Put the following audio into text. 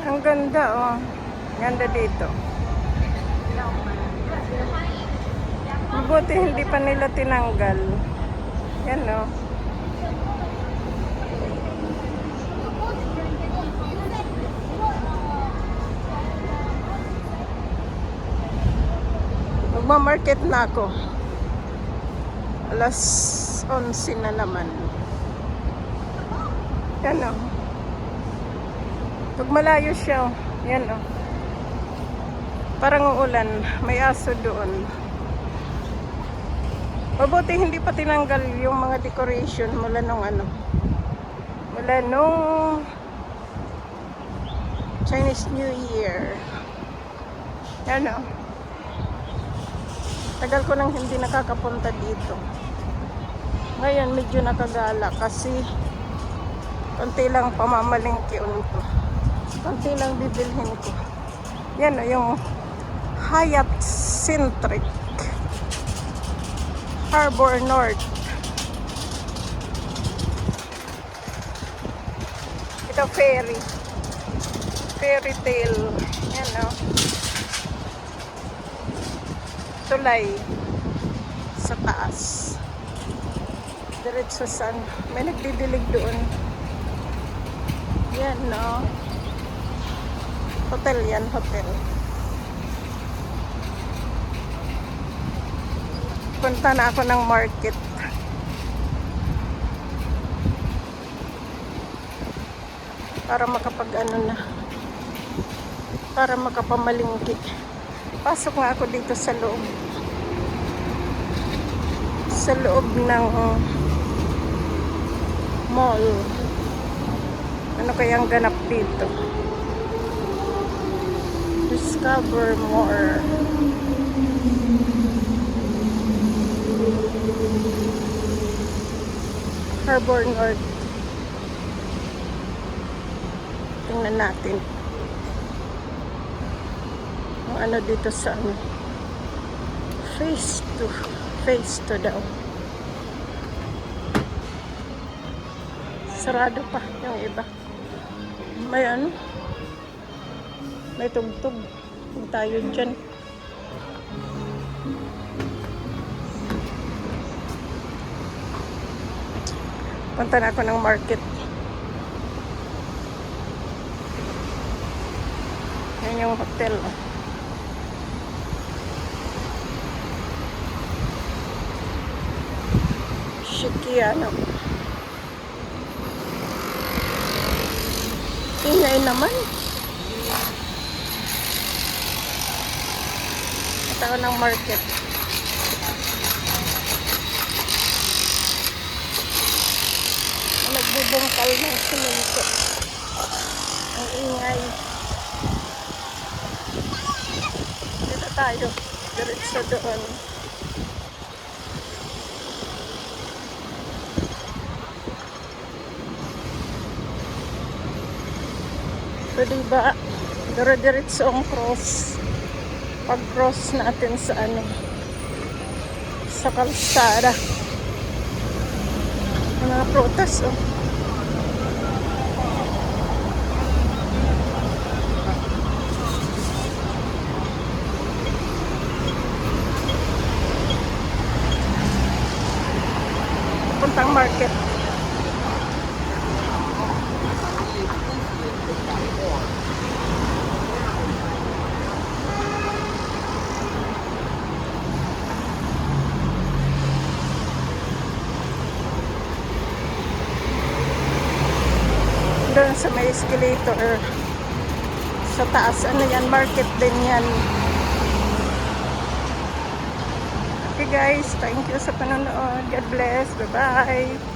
Ang ganda, oh. Ganda dito. Mabuti hindi pa nila tinanggal. Yan, oh. Magmamarket na ako. Alas 11 na naman. Yan, oh. Pag malayo siya, oh. Yan, oh. Parang uulan. May aso doon. Mabuti hindi pa tinanggal yung mga decoration mula nung Chinese New Year. Yan, oh. Tagal ko nang hindi nakakapunta dito. Ngayon medyo nakagala kasi konti lang pamamalingkiun ko. Konti lang bibilhin ko. Yan, oh, yung Hyatt Centric Harbor North. Ito ferry. Fairy tale. Yan, oh. Tulay sa taas. Diretso saan. May nagdidilig doon. Yan, no. Hotel yan, hotel. Punta na ako ng market. Para para makapamalingki. Pasok nga ako dito sa loob. Sa loob ng mall. Ano kayang ganap dito? Discover more. Harbor North. Tingnan natin. Ang ano dito sa Phase 2 daw. Sarado pa yung iba. May may tugtog. Huwag tayo dyan. Punta na ako ng market. Yan yung hotel. Shikiano. Ingay naman. Punta ako ng market. Nagbubungkal ng simento. Ang ingay. Dito tayo. Diretso doon. So diba, dire-diretso ang cross. Pag-cross natin sa sa kalsada. Mga prutas, oh. Puntang market. Doon sa may escalator sa taas, yan, market din yan. Okay guys, thank you sa panonood. God bless, bye bye.